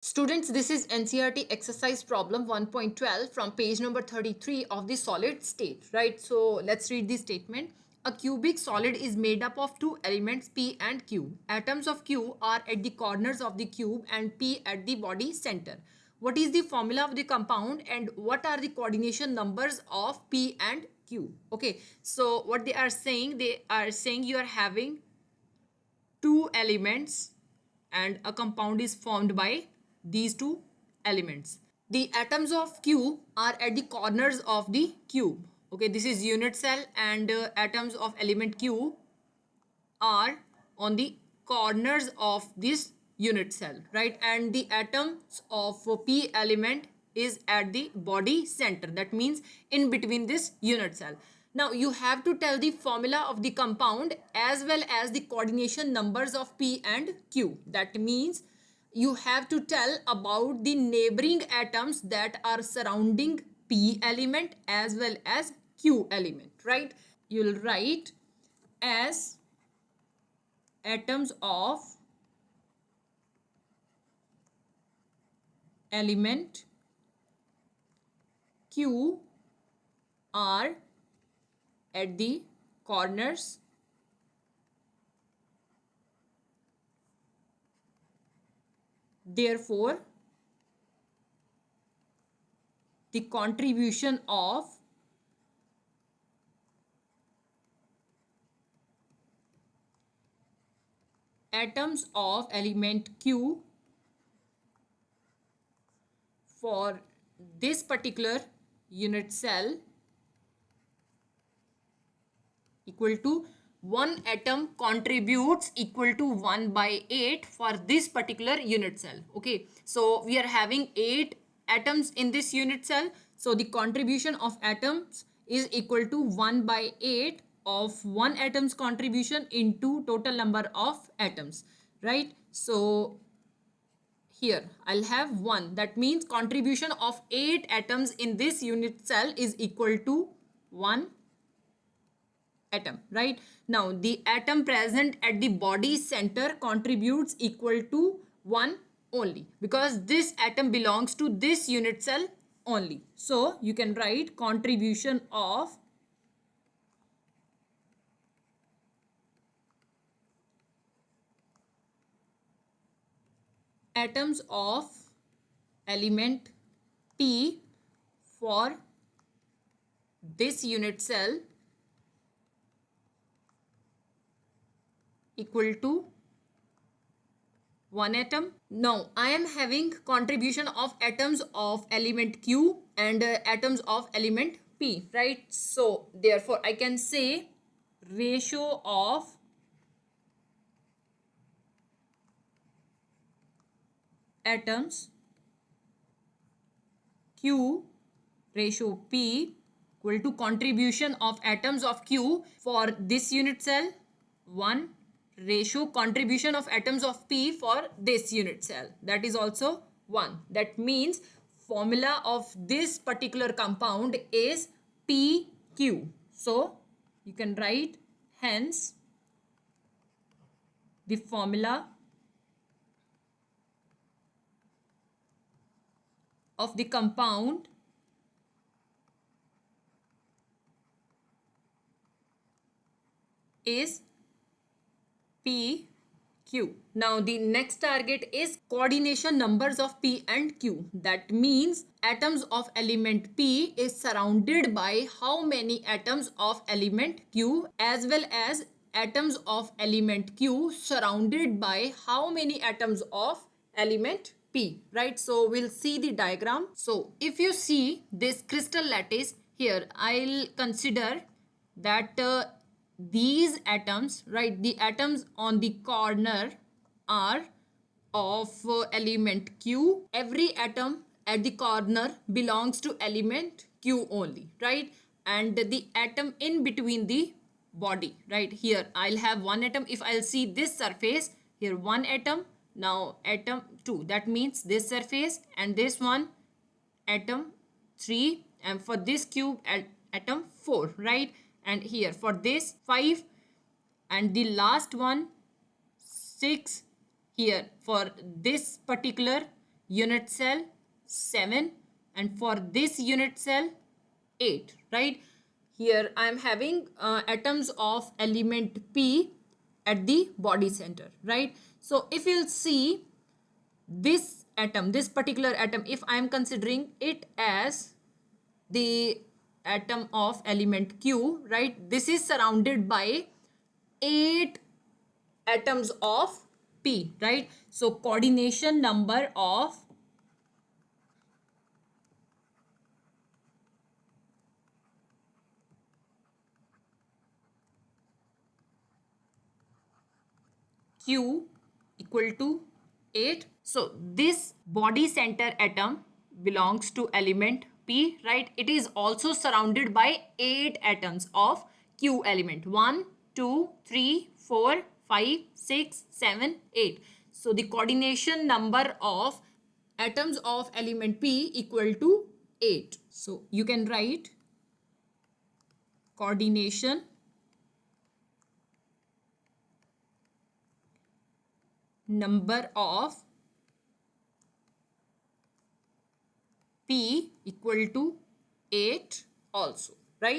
Students, this is NCERT exercise problem 1.12 from page number 33 of the solid state, right? So let's read the statement. A cubic solid is made up of two elements P and Q. Atoms of Q are at the corners of the cube and P at the body center. What is the formula of the compound and what are the coordination numbers of P and Q? Okay, so what they are saying you are having two elements and a compound is formed by these two elements. The atoms of Q are at the corners of the cube. Okay, this is unit cell and atoms of element Q are on the corners of this unit cell, right? And the atoms of P element is at the body center. That means in between this unit cell. Now you have to tell the formula of the compound as well as the coordination numbers of P and Q. That means you have to tell about the neighboring atoms that are surrounding P element as well as Q element, right? You'll write as atoms of element Q are at the corners therefore the contribution of atoms of element Q for this particular unit cell equal to one atom contributes equal to 1 by 8 for this particular unit cell. Okay, so we are having 8 atoms in this unit cell, so the contribution of atoms is equal to 1 by 8 of one atom's contribution into total number of atoms, right? So here I'll have 1, that means contribution of 8 atoms in this unit cell is equal to 1 atom, right? Now the atom present at the body center contributes equal to 1 only because this atom belongs to this unit cell only. So you can write contribution of atoms of element P for this unit cell equal to 1 atom. Now I am having contribution of atoms of element Q and atoms of element P, right? So therefore I can say ratio of atoms Q ratio P equal to contribution of atoms of Q for this unit cell 1 ratio contribution of atoms of P for this unit cell, that is also 1. That means formula of this particular compound is PQ. So you can write hence the formula of the compound is PQ. Now the next target is coordination numbers of P and Q. That means atoms of element P is surrounded by how many atoms of element Q as well as atoms of element Q surrounded by how many atoms of element P, right? So we'll see the diagram. So if you see this crystal lattice here, I'll consider that these atoms, right, the atoms on the corner are of element Q. Every atom at the corner belongs to element Q only, right? And the atom in between the body, right, here I'll have one atom. If I'll see this surface here, one atom, now atom 2, that means this surface, and this one atom 3, and for this cube atom 4, right? And here for this 5, and the last one 6 here for this particular unit cell 7, and for this unit cell 8, right? Here I am having atoms of element P at the body center, right? So if you'll see this atom, this particular atom, if I am considering it as the atom of element Q, right? This is surrounded by 8 atoms of P, right? So coordination number of Q equal to 8. So this body center atom belongs to element P, right? It is also surrounded by 8 atoms of Q element. 1, 2, 3, 4, 5, 6, 7, 8. So the coordination number of atoms of element P equal to 8. So you can write coordination number of P equal to 8 also, right?